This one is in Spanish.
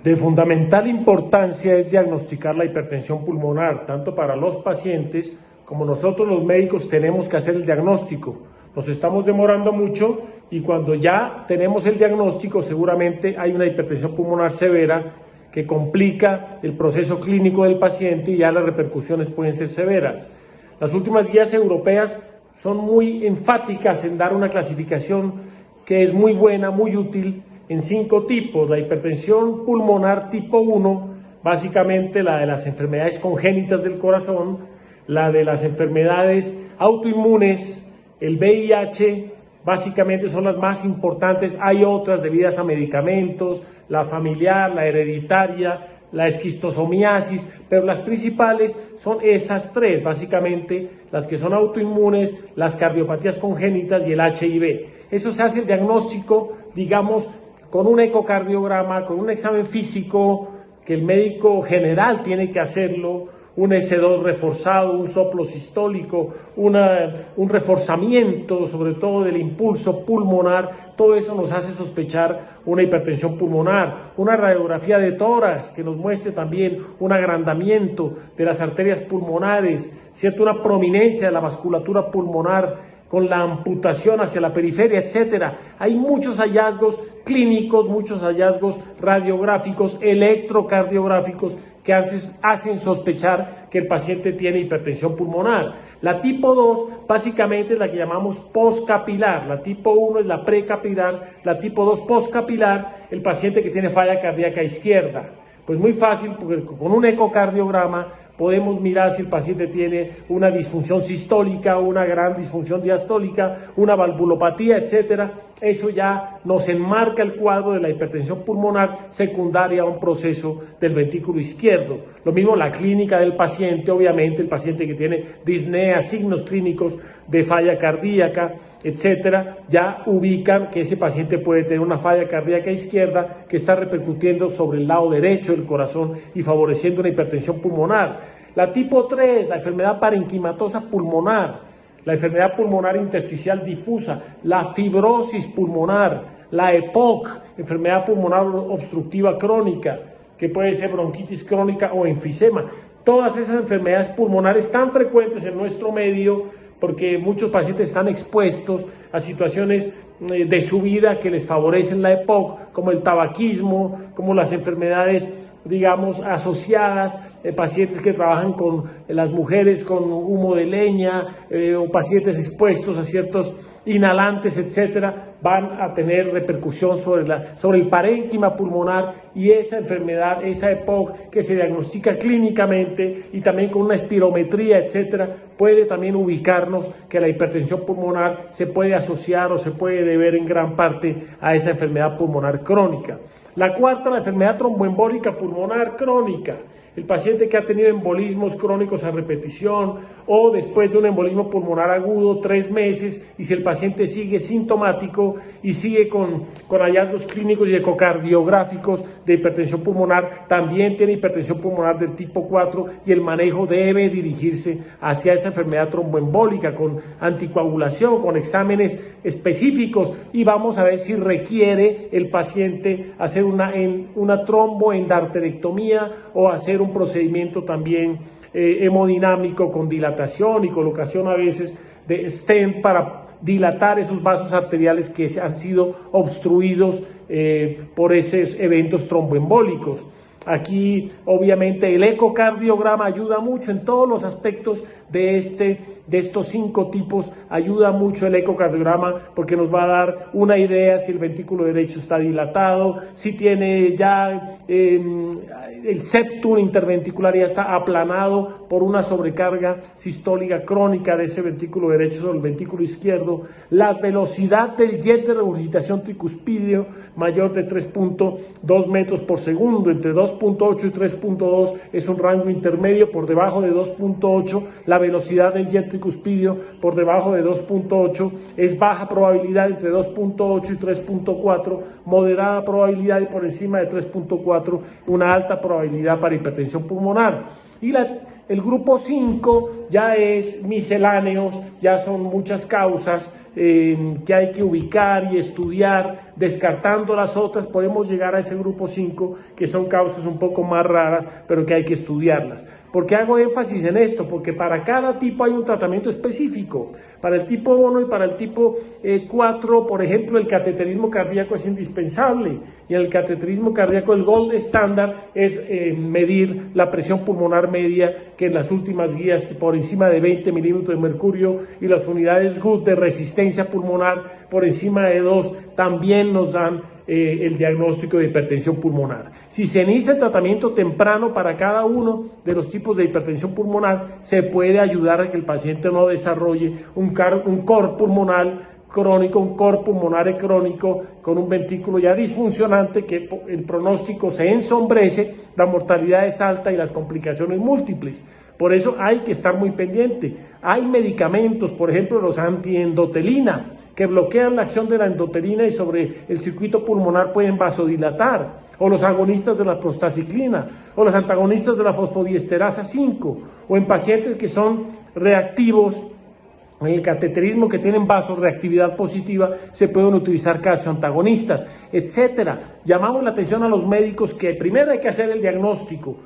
De fundamental importancia es diagnosticar la hipertensión pulmonar, tanto para los pacientes como nosotros los médicos tenemos que hacer el diagnóstico. Nos estamos demorando mucho y cuando ya tenemos el diagnóstico seguramente hay una hipertensión pulmonar severa que complica el proceso clínico del paciente y ya las repercusiones pueden ser severas. Las últimas guías europeas son muy enfáticas en dar una clasificación que es muy buena, muy útil, en 5 tipos. La hipertensión pulmonar tipo 1, básicamente la de las enfermedades congénitas del corazón, la de las enfermedades autoinmunes, el VIH, básicamente son las más importantes. Hay otras debidas a medicamentos, la familiar, la hereditaria, la esquistosomiasis, pero las principales son esas 3, básicamente las que son autoinmunes, las cardiopatías congénitas y el HIV. Eso se hace el diagnóstico, digamos, con un ecocardiograma, con un examen físico que el médico general tiene que hacerlo, un S2 reforzado, un soplo sistólico, un reforzamiento sobre todo del impulso pulmonar. Todo eso nos hace sospechar una hipertensión pulmonar, una radiografía de tórax que nos muestre también un agrandamiento de las arterias pulmonares, ¿cierto? Una prominencia de la vasculatura pulmonar con la amputación hacia la periferia, etcétera. Hay muchos hallazgos clínicos, muchos hallazgos radiográficos, electrocardiográficos que hacen sospechar que el paciente tiene hipertensión pulmonar. La tipo 2 básicamente es la que llamamos postcapilar, la tipo 1 es la precapilar, la tipo 2 postcapilar, el paciente que tiene falla cardíaca izquierda. Pues muy fácil, porque con un ecocardiograma podemos mirar si el paciente tiene una disfunción sistólica, una gran disfunción diastólica, una valvulopatía, etcétera. Eso ya nos enmarca el cuadro de la hipertensión pulmonar secundaria a un proceso del ventrículo izquierdo. Lo mismo la clínica del paciente, obviamente el paciente que tiene disnea, signos clínicos de falla cardíaca, etcétera, ya ubican que ese paciente puede tener una falla cardíaca izquierda que está repercutiendo sobre el lado derecho del corazón y favoreciendo una hipertensión pulmonar. La tipo 3, la enfermedad parenquimatosa pulmonar, la enfermedad pulmonar intersticial difusa, la fibrosis pulmonar, la EPOC, enfermedad pulmonar obstructiva crónica, que puede ser bronquitis crónica o enfisema. Todas esas enfermedades pulmonares tan frecuentes en nuestro medio, porque muchos pacientes están expuestos a situaciones de su vida que les favorecen la EPOC, como el tabaquismo, como las enfermedades, digamos, asociadas, pacientes que trabajan con las mujeres con humo de leña o pacientes expuestos a ciertos inhalantes, etcétera, van a tener repercusión sobre el parénquima pulmonar y esa enfermedad, esa EPOC que se diagnostica clínicamente y también con una espirometría, etcétera, puede también ubicarnos que la hipertensión pulmonar se puede asociar o se puede deber en gran parte a esa enfermedad pulmonar crónica. La cuarta, la enfermedad tromboembólica pulmonar crónica. El paciente que ha tenido embolismos crónicos a repetición o después de un embolismo pulmonar agudo 3 meses y si el paciente sigue sintomático y sigue con hallazgos clínicos y ecocardiográficos de hipertensión pulmonar, también tiene hipertensión pulmonar del tipo 4 y el manejo debe dirigirse hacia esa enfermedad tromboembólica con anticoagulación, con exámenes específicos y vamos a ver si requiere el paciente hacer una tromboendarterectomía o hacer un procedimiento también hemodinámico con dilatación y colocación a veces de stent para dilatar esos vasos arteriales que han sido obstruidos por esos eventos tromboembólicos. Aquí obviamente el ecocardiograma ayuda mucho en todos los aspectos de estos 5 tipos, ayuda mucho el ecocardiograma porque nos va a dar una idea si el ventrículo derecho está dilatado, si tiene ya el septum interventricular ya está aplanado por una sobrecarga sistólica crónica de ese ventrículo derecho sobre el ventrículo izquierdo, la velocidad del jet de regurgitación tricuspidio mayor de 3.2 metros por segundo, entre 2.8 y 3.2 es un rango intermedio, por debajo de 2.8 la velocidad del jet tricuspidio por debajo de 2.8 es baja probabilidad, entre 2.8 y 3.4 moderada probabilidad y por encima de 3.4 una alta probabilidad para hipertensión pulmonar. Y el grupo 5 ya es misceláneos, ya son muchas causas, que hay que ubicar y estudiar, descartando las otras, podemos llegar a ese grupo 5, que son causas un poco más raras, pero que hay que estudiarlas. ¿Por qué hago énfasis en esto? Porque para cada tipo hay un tratamiento específico. Para el tipo 1 y para el tipo 4, por ejemplo, el cateterismo cardíaco es indispensable. Y en el cateterismo cardíaco el gold estándar es medir la presión pulmonar media, que en las últimas guías por encima de 20 milímetros de mercurio, y las unidades GUT de resistencia pulmonar por encima de 2 también nos dan el diagnóstico de hipertensión pulmonar. Si se inicia el tratamiento temprano para cada uno de los tipos de hipertensión pulmonar, se puede ayudar a que el paciente no desarrolle un cor pulmonar crónico, un cor pulmonar crónico con un ventrículo ya disfuncionante, que el pronóstico se ensombrece, la mortalidad es alta y las complicaciones múltiples. Por eso hay que estar muy pendiente. Hay medicamentos, por ejemplo los antiendotelina, que bloquean la acción de la endotelina y sobre el circuito pulmonar pueden vasodilatar, o los agonistas de la prostaciclina, o los antagonistas de la fosfodiesterasa 5, o en pacientes que son reactivos en el cateterismo, que tienen vasoreactividad positiva, se pueden utilizar calcioantagonistas, etcétera. Llamamos la atención a los médicos que primero hay que hacer el diagnóstico